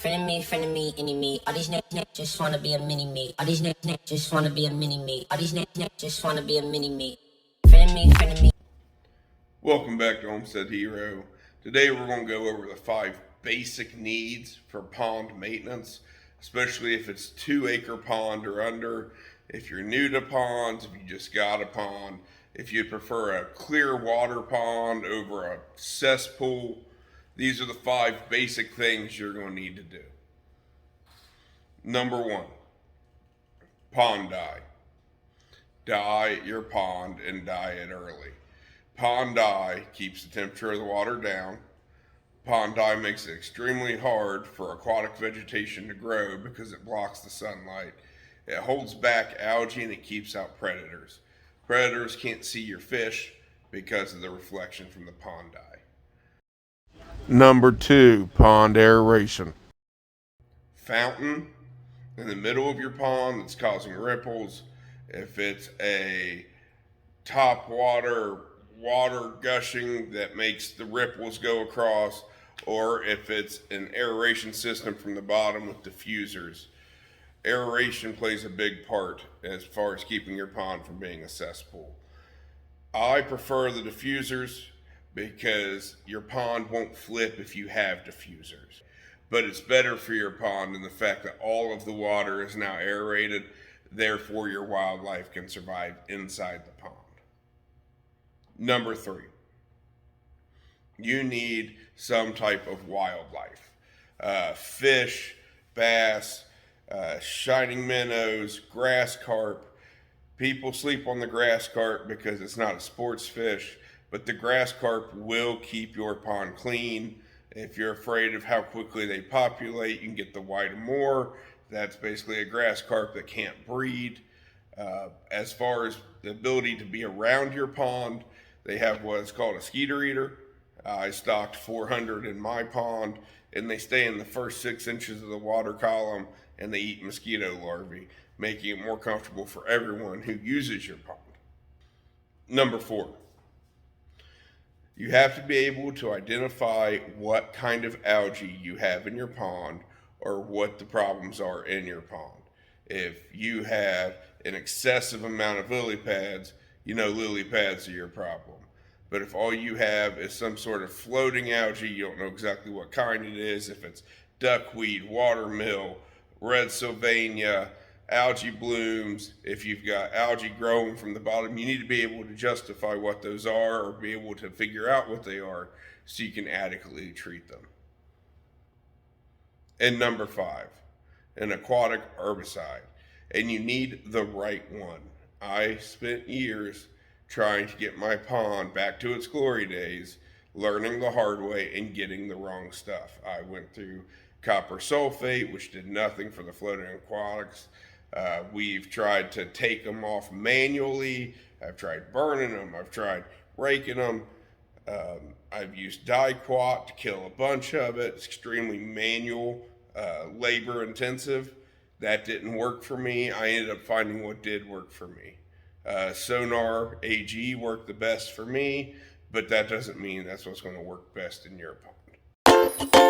Friend of me, any me. All these niggas just wanna be a mini me. All these niggas just wanna be a mini me. All these niggas just wanna be a mini me. Friend of me. Welcome back to Homestead Hero. Today we're going to go over the 5 basic needs for pond maintenance, especially if it's 2-acre pond or under. If you're new to ponds, if you just got a pond, if you prefer a clear water pond over a cesspool, these are the 5 basic things you're going to need to do. Number 1, pond dye. Dye your pond and dye it early. Pond dye keeps the temperature of the water down. Pond dye makes it extremely hard for aquatic vegetation to grow because it blocks the sunlight. It holds back algae and it keeps out predators. Predators can't see your fish because of the reflection from the pond dye. Number 2, pond aeration. Fountain in the middle of your pond that's causing ripples. If it's a top water gushing that makes the ripples go across, or if it's an aeration system from the bottom with diffusers. Aeration plays a big part as far as keeping your pond from being a cesspool. I prefer the diffusers because your pond won't flip if you have diffusers. But it's better for your pond in the fact that all of the water is now aerated, therefore your wildlife can survive inside the pond. Number 3, you need some type of wildlife. Fish, bass, shining minnows, grass carp. People sleep on the grass carp because it's not a sports fish, but the grass carp will keep your pond clean. If you're afraid of how quickly they populate, you can get the white Amur. That's basically a grass carp that can't breed. As far as the ability to be around your pond, they have what is called a skeeter eater. I stocked 400 in my pond, and they stay in the first 6 inches of the water column, and they eat mosquito larvae, making it more comfortable for everyone who uses your pond. Number 4, you have to be able to identify what kind of algae you have in your pond or what the problems are in your pond. If you have an excessive amount of lily pads, you know lily pads are your problem. But if all you have is some sort of floating algae, you don't know exactly what kind it is, if it's duckweed, watermill, red sylvania, algae blooms, if you've got algae growing from the bottom, you need to be able to justify what those are or be able to figure out what they are so you can adequately treat them. And number 5, an aquatic herbicide. And you need the right one. I spent years trying to get my pond back to its glory days, learning the hard way and getting the wrong stuff. I went through copper sulfate, which did nothing for the floating aquatics. We've tried to take them off manually. I've tried burning them. I've tried raking them. I've used Diquat to kill a bunch of it. It's extremely manual, labor intensive. That didn't work for me. I ended up finding what did work for me. Sonar AG worked the best for me, but that doesn't mean that's what's going to work best in your pond.